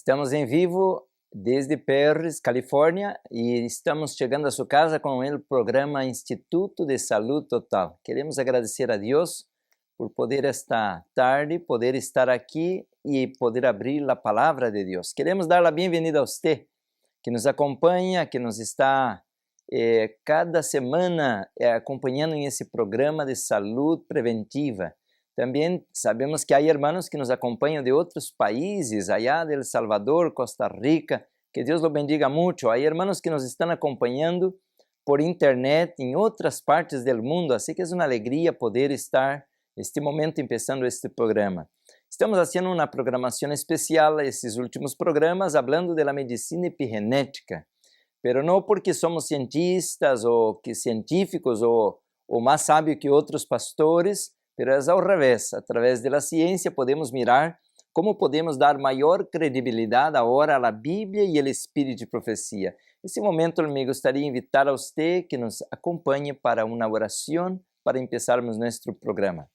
Estamos em vivo desde Perris, Califórnia, e estamos chegando a sua casa com o programa Instituto de Saúde Total. Queremos agradecer a Deus por poder esta tarde, poder estar aqui e poder abrir a palavra de Deus. Queremos dar a bem-vinda a você que nos acompanha, que nos está cada semana acompanhando em esse programa de saúde preventiva. Também sabemos que há irmãos que nos acompanham de outros países, allá de El Salvador, Costa Rica, que Deus lo bendiga muito. Há irmãos que nos estão acompanhando por internet em outras partes do mundo, assim que é uma alegria poder estar neste momento começando este programa. Estamos fazendo uma programação especial esses últimos programas, falando da medicina epigenética, pero não porque somos cientistas ou que científicos ou mais sábios que outros pastores, pero é ao revés. Através da ciência podemos mirar como podemos dar maior credibilidade agora à Bíblia e ao Espírito de profecia. Nesse momento, me gostaria de invitar a você que nos acompanhe para uma oração para começarmos nosso programa.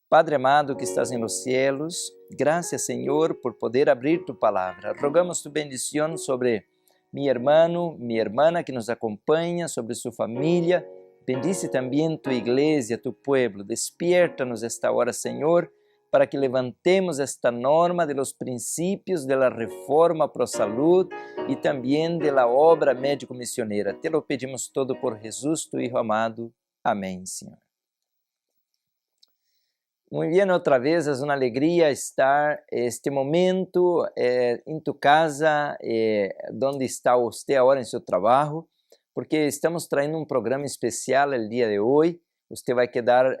Padre amado que estás nos cielos, graças, Senhor, por poder abrir tu palavra. Rogamos tu bendição sobre meu irmão, minha irmã que nos acompanha, sobre sua família. Bendice também tu igreja, tu pueblo. Despierta-nos esta hora, Senhor, para que levantemos esta norma de los princípios de la reforma pro salud e também de la obra médico-missioneira. Te lo pedimos todo por Jesus, tu Hijo amado. Amém, Senhor. Muito bem, outra vez, é uma alegria estar este momento em tu casa, onde está você agora em seu trabalho, porque estamos trazendo um programa especial o dia de hoje. Você vai quedar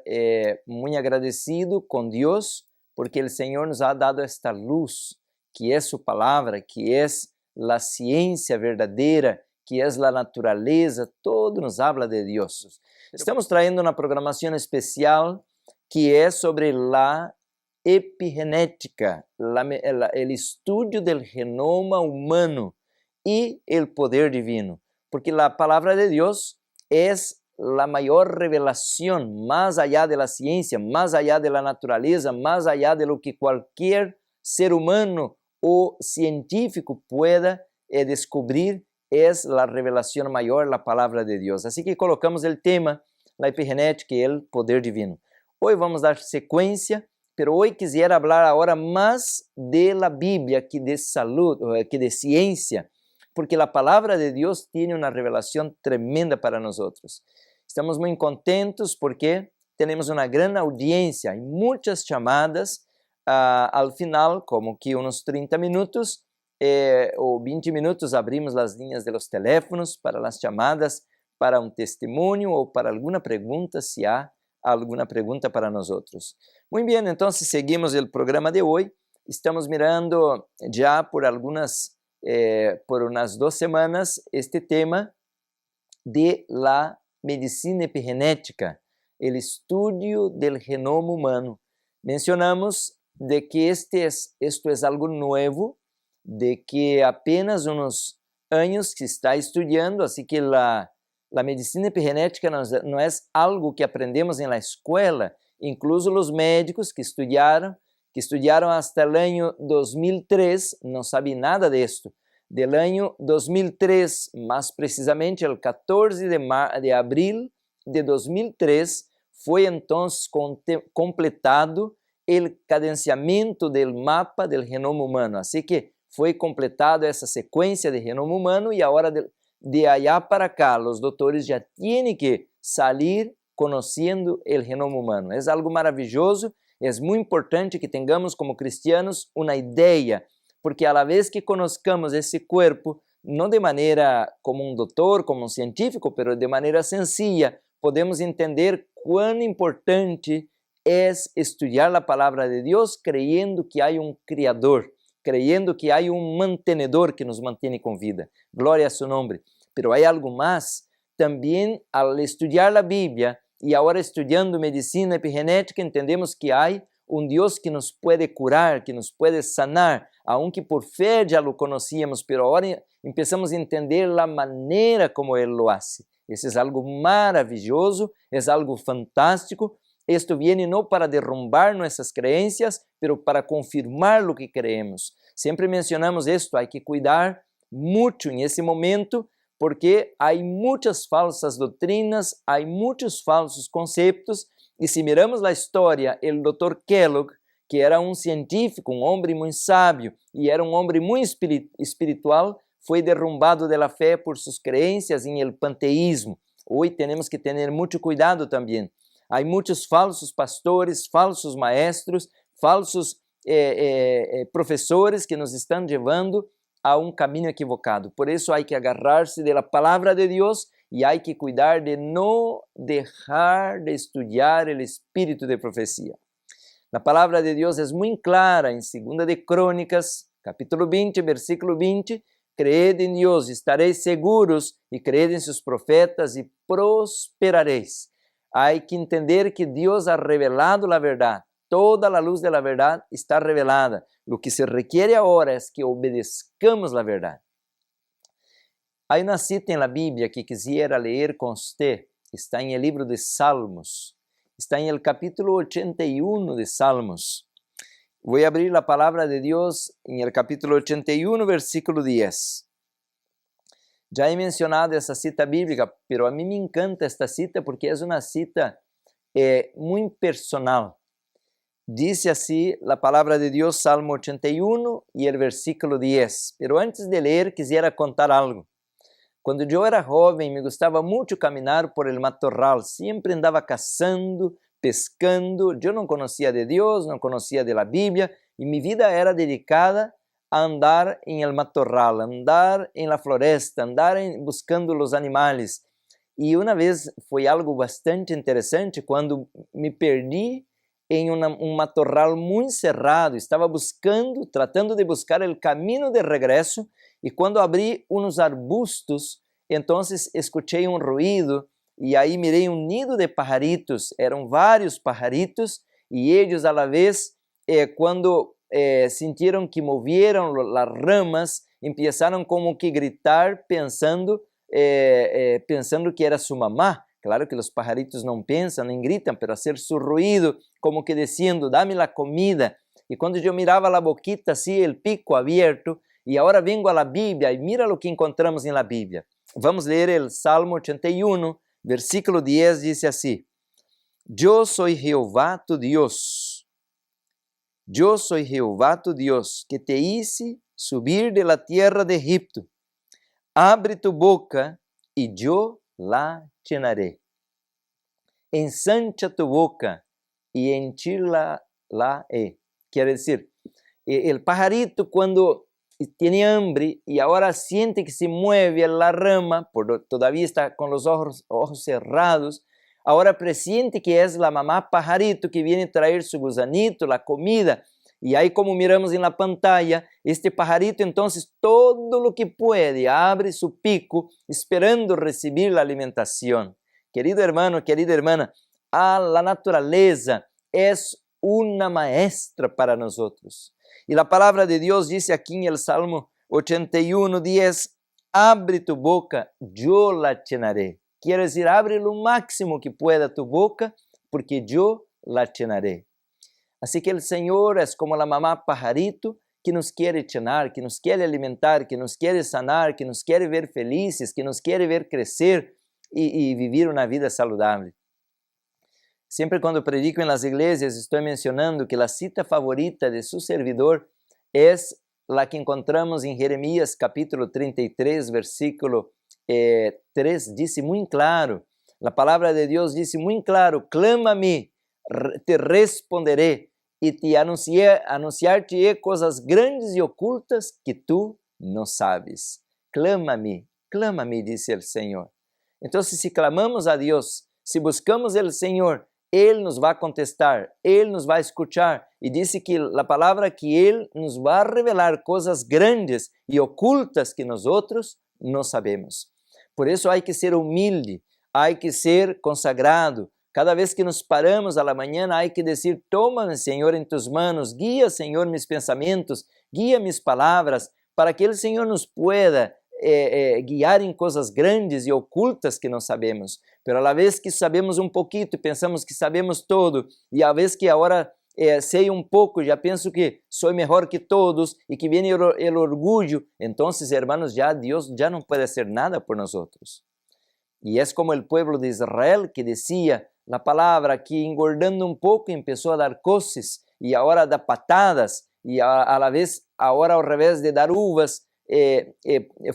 muito agradecido com Deus, porque o Senhor nos ha dado esta luz, que é sua palavra, que é a ciência verdadeira, que é a natureza, todo nos habla de Deus. Estamos trazendo uma programação especial que é sobre a epigenética, o estudo do genoma humano e o poder divino. Porque a palavra de Deus é a maior revelação, mais allá da ciência, mais allá da natureza, mais allá de lo que qualquer ser humano ou científico pueda descobrir, é a revelação maior, a palavra de Deus. Assim que colocamos o tema, a epigenética e o poder divino. Hoje vamos dar sequência, pero hoje quisiera falar agora mais de la Bíblia que de saúde, que de ciência, porque a palavra de Deus tem uma revelação tremenda para nós. Estamos muito contentos porque temos uma grande audiência e muitas chamadas. Ao final, como que uns 30 minutos ou 20 minutos, abrimos as linhas dos teléfonos para as chamadas, para um testemunho ou para alguma pergunta, se há alguma pergunta para nós. Muito bem, então seguimos o programa de hoje. Estamos mirando já por umas 2 semanas este tema de la medicina epigenética, el estudio del genoma humano. Mencionamos de que esto es algo nuevo, de que apenas unos años que está estudiando, así que la medicina epigenética não é algo que aprendemos na escola. Incluso os médicos que estudiaram hasta o ano 2003, não sabem nada disto. Del ano 2003, mais precisamente el 14 de abril de 2003, foi então completado o cadenciamento do mapa do genoma humano. Assim que foi completado essa sequência de genoma humano e agora de allá para cá, os doutores já têm que sair conhecendo o genoma humano. É algo maravilhoso, é muito importante que tenhamos como cristianos uma ideia, porque a la vez que conozcamos esse corpo, não de maneira como um doutor, como um científico, mas de maneira sencilla, podemos entender quão importante é estudar a palavra de Deus, creyendo que há um Criador, creyendo que há um mantenedor que nos mantém com vida. Glória a seu nome. Pero há algo mais. Também, ao estudar a Bíblia e agora estudando medicina epigenética, entendemos que há um Deus que nos pode curar, que nos pode sanar, aunque por fé já lo conhecíamos, pero agora começamos a entender a maneira como Ele lo hace. Isso é algo maravilhoso, é algo fantástico. Isto viene não para derrumbar nossas crenças, pero para confirmar o que creemos. Sempre mencionamos esto, há que cuidar muito nesse momento, porque há muitas falsas doutrinas, há muitos falsos conceitos, e se miramos a história, o Dr. Kellogg, que era um científico, um homem muito sábio, e era um homem muito espiritual, foi derrumbado da fé por suas crenças em el panteísmo. Hoje temos que ter muito cuidado também. Há muitos falsos pastores, falsos maestros, falsos professores que nos estão levando a um caminho equivocado. Por isso, há que agarrar-se da palavra de Deus e há que cuidar de não deixar de estudar o espírito de profecia. A palavra de Deus é muito clara em 2 de Crônicas, capítulo 20, versículo 20, creed em Deus, estareis seguros, e creed em seus profetas e prosperareis. Há que entender que Deus ha revelado a verdade. Toda a luz da verdade está revelada. O que se requiere agora é que obedezcamos a verdade. Há uma cita na Bíblia que quisiera ler com você. Está em el livro de Salmos. Está em el capítulo 81 de Salmos. Vou abrir a palavra de Deus em el capítulo 81, versículo 10. Já he mencionado essa cita bíblica, pero a mim me encanta esta cita porque é uma cita muito personal. Dice assim a palavra de Deus, Salmo 81 e o versículo 10. Pero antes de ler, quisiera contar algo. Quando eu era jovem, me gostava muito caminhar por el matorral. Sempre andava caçando, pescando. Eu não conhecia de Deus, não conhecia de la Bíblia, e minha vida era dedicada a andar em el matorral, andar em la floresta, andar buscando os animais. E uma vez foi algo bastante interessante quando me perdi em um matorral muito cerrado. Estava buscando, tratando de buscar o caminho de regresso, e quando abri uns arbustos, então escutei um ruído e aí mirei um nido de pajaritos. Eram vários pajaritos e eles, a la vez, quando sentiram que movieron as ramas, começaram como que gritar, pensando que era sua mamá. Claro que os pajaritos não pensam nem gritam, pero hacer su ruído, como que dizendo, dame la comida. E quando eu mirava a boquita, assim, o pico aberto, e agora vengo à Bíblia e mira o que encontramos na Bíblia. Vamos ler o Salmo 81, versículo 10, diz assim: Eu sou Jeová tu Deus. Eu sou Jeová tu Deus, que te hice subir de la tierra de Egipto. Abre tu boca e eu la llenaré. Ensancha tu boca e henchirla he. Quer dizer, o pajarito quando tem hambre e agora siente que se mueve a rama, todavía está com os ojos cerrados, agora presiente que é a mamá pajarito que viene trazer su gusanito, a comida. E aí, como miramos na pantalla, este pajarito, então, todo o que pode, abre su pico, esperando receber a alimentação. Querido hermano, querida hermana, a natureza é uma maestra para nós. E a palavra de Deus diz aqui em el Salmo 81, 10, abre tu boca, eu la llenaré. Quer dizer, abre o máximo que pueda tu boca, porque eu la llenaré. Assim que o Senhor é como a mamá pajarito que nos quer llenar, que nos quer alimentar, que nos quer sanar, que nos quer ver felizes, que nos quer ver crescer e viver uma vida saudável. Sempre quando predico em las igrejas, estou mencionando que a cita favorita de su servidor é a que encontramos em Jeremias capítulo 33, versículo 3, diz muito claro, a palavra de Deus diz muito claro, clama-me, te responderé, e te anunciar-te coisas grandes e ocultas que tu não sabes. Clama-me, disse o Senhor. Então, se clamamos a Deus, se buscamos o Senhor, Ele nos vai contestar, Ele nos vai escuchar. E disse que a palavra que Ele nos vai revelar coisas grandes e ocultas que nós outros não sabemos. Por isso, há que ser humilde, há que ser consagrado. Cada vez que nos paramos a la mañana, há que dizer, toma-me, Senhor, em tus manos, guia, Senhor, mis pensamentos, guia mis palavras, para que o Senhor nos pueda guiar em coisas grandes e ocultas que não sabemos. Pero a la vez que sabemos um pouquinho, pensamos que sabemos todo, e a vez que agora sei um pouco, já penso que sou melhor que todos e que vem o orgulho, então, hermanos, já Deus já não pode fazer nada por nós. E é como o povo de Israel que dizia a palavra que engordando um pouco começou a dar coces e agora dá patadas e a la vez agora ao revés de dar uvas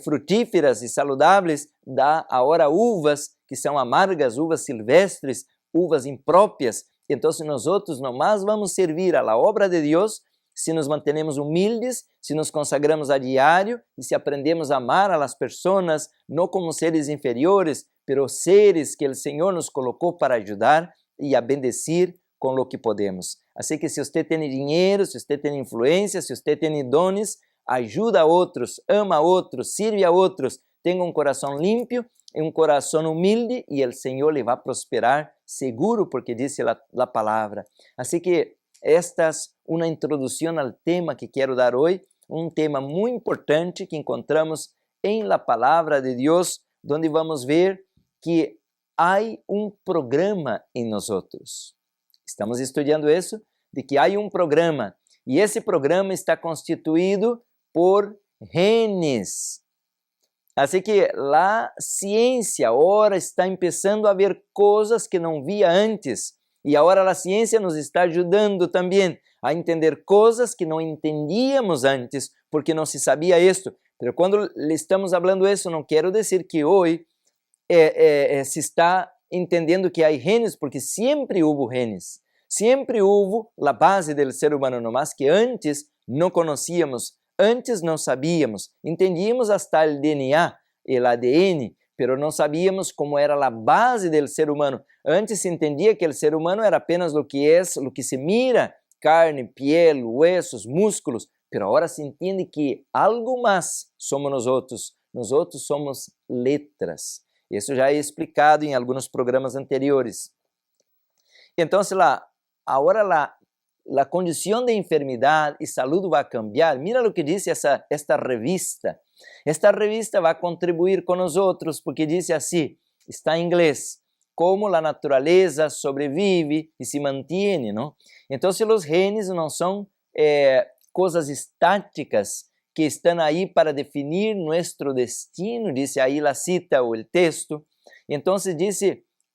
frutíferas e saludáveis, dá agora uvas que são amargas, uvas silvestres, uvas impróprias. Então, nós não mais vamos servir a la obra de Deus se nos mantenemos humildes, se nos consagramos a diário e se aprendemos a amar a las pessoas, não como seres inferiores, pero seres que o Senhor nos colocou para ajudar e a bendecir com o que podemos. Assim que se você tem dinheiro, se você tem influência, se você tem dones, ajuda a outros, ama a outros, sirve a outros, tenha um coração limpo e um coração humilde e o Senhor lhe vai prosperar seguro, porque diz a palavra. Assim que esta é uma introdução ao tema que quero dar hoje, um tema muito importante que encontramos em la palavra de Deus, onde vamos ver que há um programa em nós. Estamos estudando isso, de que há um programa, e esse programa está constituído por genes. Assim que a ciência agora está começando a ver coisas que não via antes, e agora a ciência nos está ajudando também a entender coisas que não entendíamos antes, porque não se sabia isto. Mas quando estamos falando isso, não quero dizer que hoje se está entendendo que há genes, porque sempre houve genes. Sempre houve a base do ser humano, no mais que antes não conhecíamos, antes não sabíamos, entendíamos hasta o DNA, o ADN, pero não sabíamos como era a base do ser humano. Antes se entendia que o ser humano era apenas o que se mira, carne, piel, huesos, músculos, pero agora se entende que algo mais somos nós outros somos letras. Isso já é explicado em alguns programas anteriores. Então, agora a condição de enfermidade e saúde vai cambiar. Mira o que diz esta revista. Esta revista vai contribuir com nós outros, porque diz assim, está em inglês, como a natureza sobrevive e se mantém, não? Então, os genes não são coisas estáticas que estão aí para definir nosso destino, diz aí a cita ou o texto. Então, diz,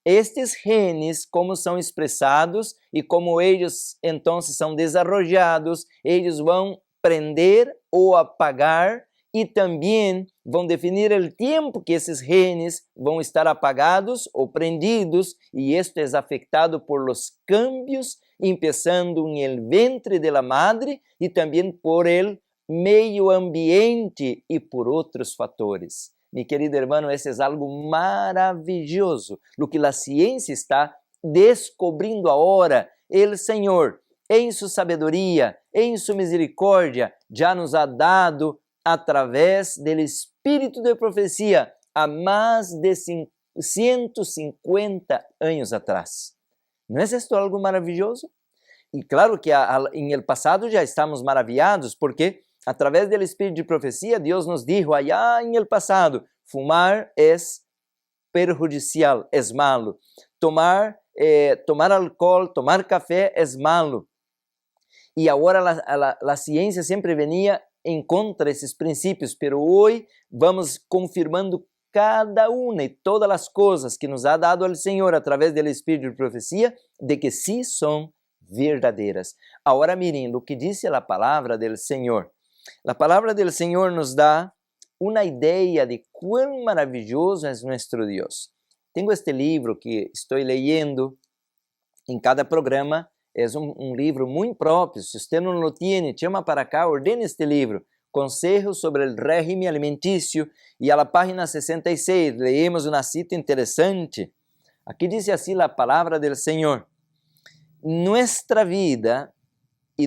estes genes, como são expressados e como eles, então, são desarrollados, eles vão prender ou apagar e também vão definir o tempo que esses genes vão estar apagados ou prendidos, e isto é afetado por los cambios, empezando em el ventre de la madre e também por el meio ambiente e por outros fatores. Mi querido hermano, esse é algo maravilhoso, o que a ciência está descobrindo agora. O Senhor, em sua sabedoria, em sua misericórdia, já nos ha dado através do espírito de profecia há mais de 150 anos atrás. Não é isto algo maravilhoso? E claro que em el passado já estamos maravilhados, porque através do espírito de profecia, Deus nos dijo allá em el passado, fumar é perjudicial, é malo. Tomar alcohol, tomar café é malo. E agora a ciência sempre venia em contra esses princípios, pero hoje vamos confirmando cada uma e todas as coisas que nos ha dado o Senhor através do Espírito de profecia, de que sim são verdadeiras. Agora miren o que diz a palavra do Senhor. A palavra do Senhor nos dá uma ideia de quão maravilhoso é nosso Deus. Tenho este livro que estou leyendo em cada programa. É um livro muito próprio. Se você não o tem, chama para cá, ordene este livro. Consejos sobre o régimen alimentício. E a página 66, leemos uma cita interessante. Aqui diz assim a palavra do Senhor. Nuestra vida e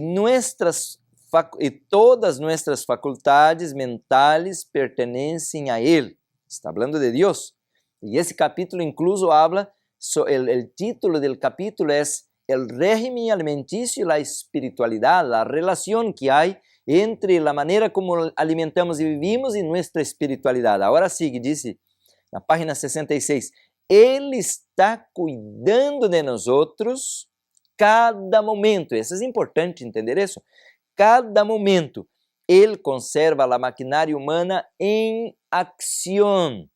todas nuestras faculdades mentais pertenecem a Ele. Está falando de Deus. E esse capítulo incluso habla, o título do capítulo é el régimen alimenticio y la espiritualidad, la relación que hay entre la manera como alimentamos y vivimos y nuestra espiritualidad. Ahora sigue, dice na página 66, Ele está cuidando de nosotros cada momento, isso é importante entender isso, cada momento, Ele conserva a maquinária humana em ação.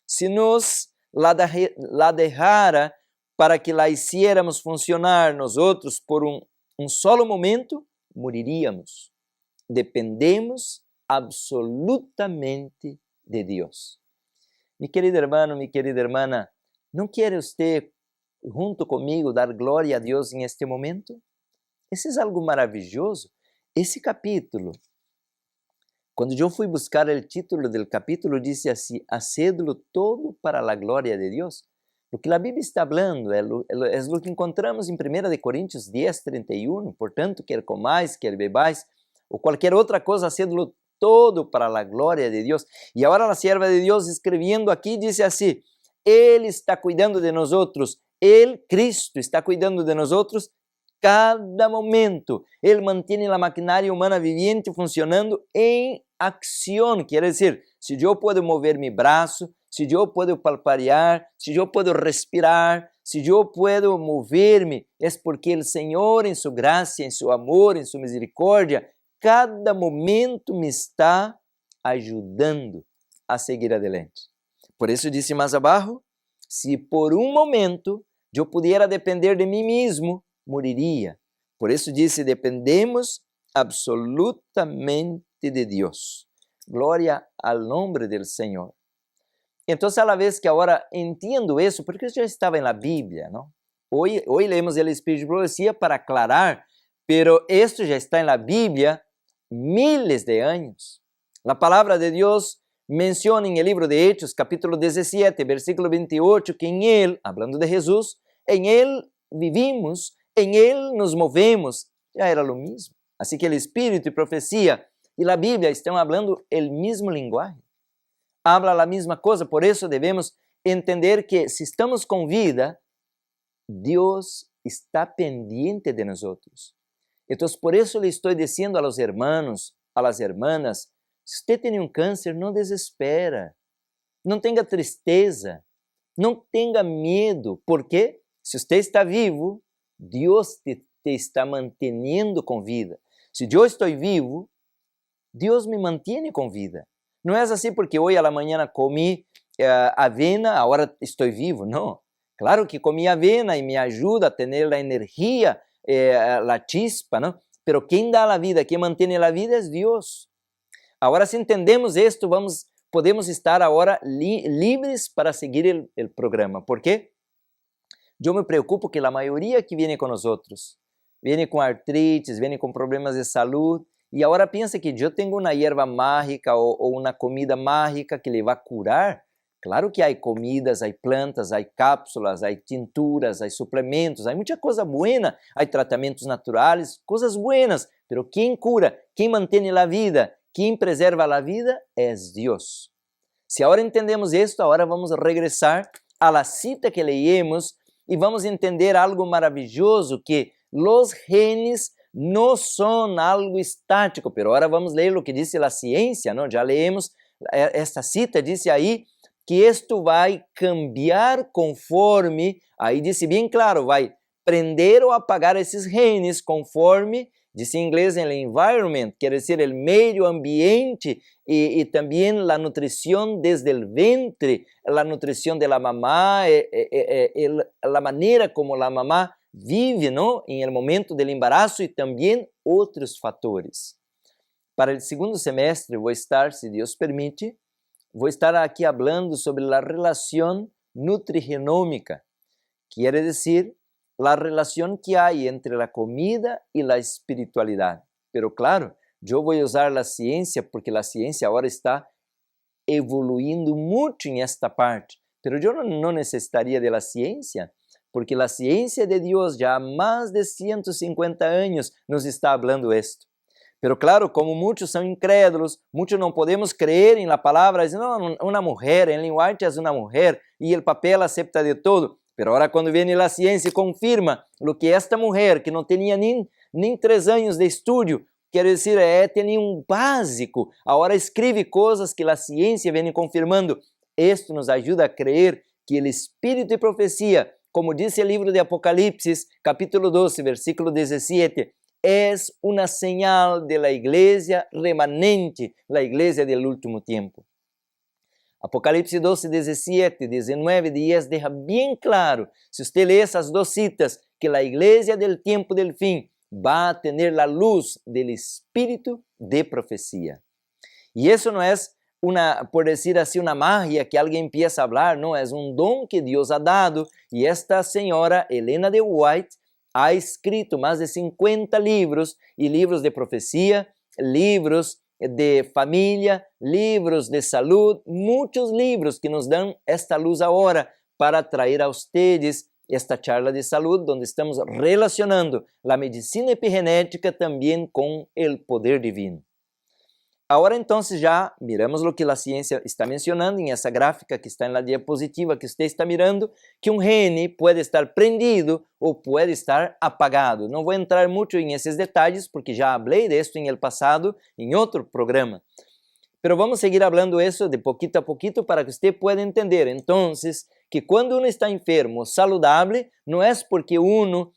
Se nos la dejara para que la hiciéramos funcionar nosotros por um solo momento, moriríamos. Dependemos absolutamente de Deus. Mi querido hermano, mi querida hermana, não quer você, junto comigo, dar glória a Deus em este momento? Isso é algo maravilhoso. Esse capítulo, quando eu fui buscar o título do capítulo, disse assim: hacedlo todo para a glória de Deus. O que a Bíblia está falando é o que encontramos em 1 Coríntios 10, 31. Portanto, quer comais, quer bebais, ou qualquer outra coisa, hacedlo todo para a glória de Deus. E agora a serva de Deus, escrevendo aqui, diz assim: Ele está cuidando de nós outros, Ele, Cristo, está cuidando de nós outros cada momento. Ele mantém a maquinária humana viviente funcionando em ação. Quer dizer, se eu posso mover meu braço, se eu posso palparear, se eu posso respirar, se eu posso mover-me, é porque o Senhor, em sua graça, em seu amor, em sua misericórdia, cada momento me está ajudando a seguir adelante. Por isso disse mais abaixo, se por um momento eu pudesse depender de mim mesmo, moriria. Por isso disse, dependemos absolutamente de Deus. Glória ao nome do Senhor. Então, a la vez que agora entendo isso, porque isso já estava na Bíblia, não? Hoje lemos o Espírito de Profecia para aclarar, pero esto já está na Bíblia miles de anos. A palavra de Deus menciona em el livro de Hechos, capítulo 17, versículo 28, que em Ele, hablando de Jesus, em Ele vivimos, em Ele nos movemos. Já era o mesmo. Assim que o Espírito e profecia e a Bíblia estão falando o mesmo linguagem. Habla a mesma coisa, por isso devemos entender que se estamos com vida, Deus está pendiente de nós outros. Então, por isso lhe estou dizendo a los hermanos, a las hermanas, se você tem um câncer, não desespera, não tenha tristeza, não tenha medo, porque se você está vivo, Deus te está mantendo com vida. Se eu estou vivo, Deus me mantém com vida. Não é assim porque hoje à manhã comi avena, agora estou vivo, não. Claro que comi avena e me ajuda a ter a energia, a chispa, não? Pero quem dá a vida, quem mantém a vida é Deus. Agora, se entendemos isto, podemos estar agora livres para seguir o programa. Por quê? Eu me preocupo que a maioria que vem com nós outros, vem com artrites, vem com problemas de saúde, e agora pensa que eu tenho uma erva mágica ou uma comida mágica que lhe vai curar. Claro que há comidas, há plantas, há cápsulas, há tinturas, há suplementos, há muita coisa boa, há tratamentos naturais, coisas boas, mas quem cura, quem mantém a vida, quem preserva a vida é Deus. Se agora entendemos isto, agora vamos regressar à cita que leímos e vamos entender algo maravilhoso, que os genes não são algo estático, pero agora vamos ler o que diz a ciência, não? Já leemos esta cita, disse aí que isto vai cambiar conforme, aí disse bem claro, vai prender ou apagar esses genes conforme, disse em inglês, o environment, quer dizer, o meio ambiente e também a nutrição desde o ventre, a nutrição da mamá, a maneira como a mamá vive, não? Em el momento do embaraço e também outros fatores. Para o segundo semestre vou estar, se Deus permite, vou estar aqui falando sobre a relação nutrigenômica, quer dizer, a relação que há entre a comida e a espiritualidade. Pero claro, eu vou usar a ciência porque a ciência agora está evoluindo muito em esta parte. Pero eu não necessitaria da ciência, porque a ciência de Deus já há mais de 150 anos nos está falando isto. Pero claro, como muitos são incrédulos, muitos não podemos crer em la palavra, dizem, não, uma mulher, em linguagem é uma mulher, e o papel aceita de todo. Pero agora quando vem a ciência e confirma o que esta mulher, que não tinha nem 3 anos de estudo, quer dizer, tinha um básico, agora escreve coisas que a ciência vem confirmando. Isto nos ajuda a crer que o Espírito de profecia como dice el libro de Apocalipsis, capítulo 12, versículo 17, es una señal de la iglesia remanente, la iglesia del último tiempo. Apocalipse 12, 17, 19, 10 deja bien claro, si usted lee esas dos citas, que la iglesia del tiempo del fin va a tener la luz del espíritu de profecía. Y eso no es una, por decir así, una magia que alguien empieza a hablar, no, es un don que Dios ha dado, y esta señora Elena de White ha escrito más de 50 libros, y libros de profecía, libros de familia, libros de salud, muchos libros que nos dan esta luz ahora para traer a ustedes esta charla de salud, donde estamos relacionando la medicina epigenética también con el poder divino. Ahora entonces ya miramos lo que la ciencia está mencionando en esa gráfica que está en la diapositiva que usted está mirando, que un gene puede estar prendido o puede estar apagado. No voy a entrar mucho en esos detalles porque ya hablé de esto en el pasado en otro programa. Pero vamos a seguir hablando eso de poquito a poquito para que usted pueda entender entonces que cuando uno está enfermo, saludable, no es porque uno,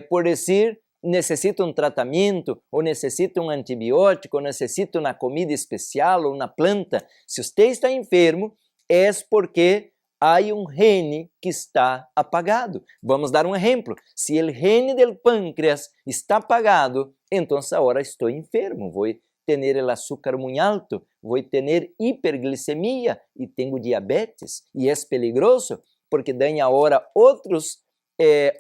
por decir, necessita um tratamento, ou necessita um antibiótico, ou necessita uma comida especial, ou uma planta. Se você está enfermo, é porque há um gene que está apagado. Vamos dar um exemplo. Se o gene do pâncreas está apagado, então agora estou enfermo, vou ter o açúcar muito alto, vou ter hiperglicemia e tenho diabetes. E é peligroso, porque daña agora outros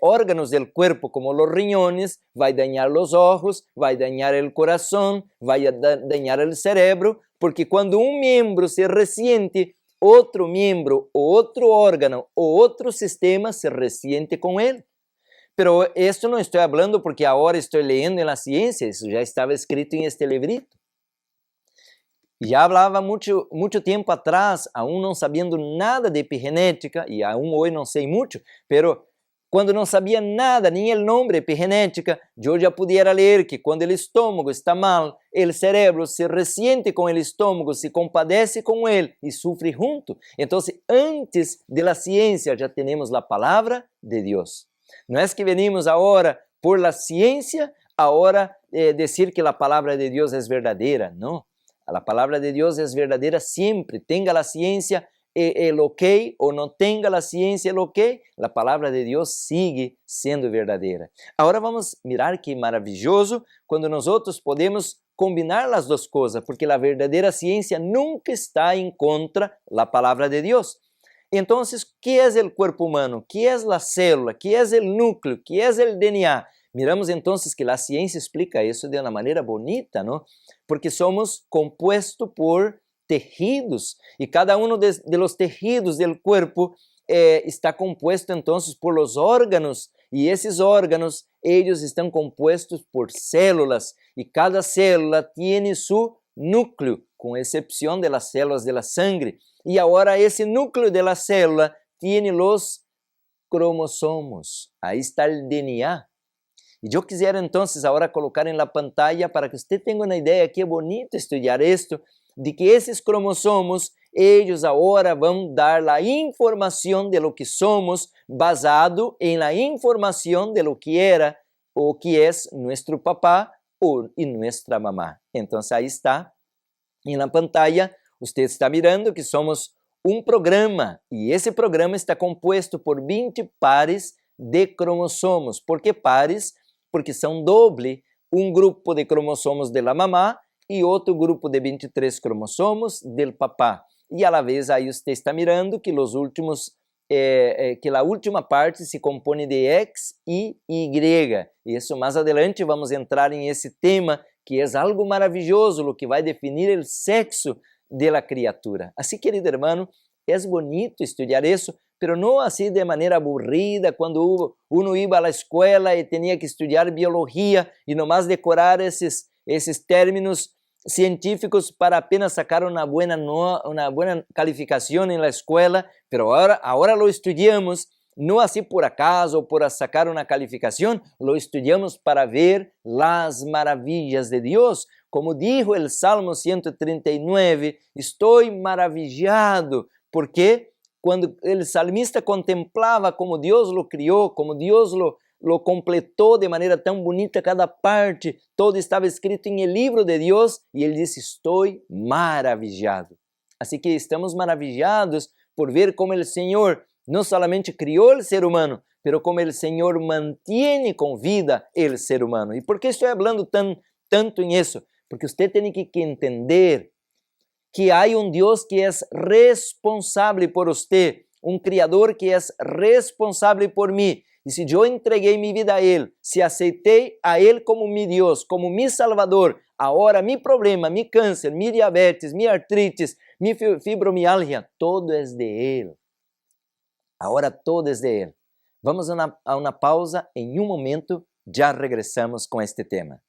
órganos del cuerpo como los riñones, va a dañar los ojos, va a dañar el corazón, va a dañar el cerebro, porque cuando un miembro se resiente, otro miembro o otro órgano o otro sistema se resiente con él. Pero esto no estoy hablando porque ahora estoy leyendo en la ciencia, eso ya estaba escrito en este librito. Já hablaba mucho tiempo atrás, aún no sabiendo nada de epigenética, y aún hoy no sé mucho, pero quando não sabia nada, nem o nome epigenética, eu já pudiera ler que quando o estômago está mal, o cérebro se resiente com o estômago, se compadece com ele e sofre junto. Então, antes da ciência, já temos a palavra de Deus. Não é que venimos agora por la ciência, agora dizer que a palavra de Deus é verdadeira. Não. A palavra de Deus é verdadeira sempre. Tenga a ciência el ok o no tenga la ciencia el ok, la palabra de Dios sigue siendo verdadera. Ahora vamos a mirar que maravilloso cuando nosotros podemos combinar las dos cosas, porque la verdadera ciencia nunca está en contra la palabra de Dios. Entonces, ¿qué es el cuerpo humano? ¿Qué es la célula? ¿Qué es el núcleo? ¿Qué es el DNA? Miramos entonces que la ciencia explica eso de una manera bonita, ¿no? Porque somos compuestos por tejidos, y cada uno de los tejidos del cuerpo está compuesto entonces por los órganos, y esos órganos, ellos están compuestos por células, y cada célula tiene su núcleo, con excepción de las células de la sangre. Y ahora ese núcleo de la célula tiene los cromosomos, ahí está el DNA. Y yo quisiera entonces ahora colocar en la pantalla para que usted tenga una idea, qué bonito estudiar esto, de que esses cromossomos, eles agora vão dar a informação de lo que somos, basado em la informação de lo que era o que é nosso papá e nossa mamá. Então, aí está, na pantalla, você está mirando que somos um programa, e esse programa está composto por 20 pares de cromossomos. ¿Por que pares? Porque são doble, um grupo de cromossomos de la mamá e outro grupo de 23 cromossomos del papá. E a la vez aí você está mirando que os últimos, que a última parte se compõe de X e Y. Isso mais adelante vamos entrar em esse tema, que é algo maravilhoso, o que vai definir o sexo de la criatura. Assim, querido hermano, é bonito estudar isso, pero não assim de maneira aburrida, quando uno iba à escola e tinha que estudar biologia e nomás decorar esses términos científicos para apenas sacar uma boa calificação na escola, pero agora lo estudiamos não assim por acaso ou por sacar uma calificação, lo estudiamos para ver las maravillas de Deus. Como dijo el Salmo 139, estou maravillado porque quando o salmista contemplava como Deus lo criou, como Deus lo completou de maneira tão bonita cada parte, todo estava escrito em el livro de Deus, e ele disse, estou maravilhado. Assim que estamos maravilhados por ver como o Senhor não somente criou o ser humano, pero como o Senhor mantém com vida o ser humano. E por que estou falando tanto em isso? Porque você tem que entender que há Deus que é responsável por você, Criador que é responsável por mim. E se eu entreguei minha vida a Ele, se aceitei a Ele como meu Deus, como meu Salvador, agora meu problema, meu câncer, minha diabetes, minha artrite, minha fibromialgia, todo é de Ele. Agora todo é de Ele. Vamos a uma pausa, em um momento já regressamos com este tema.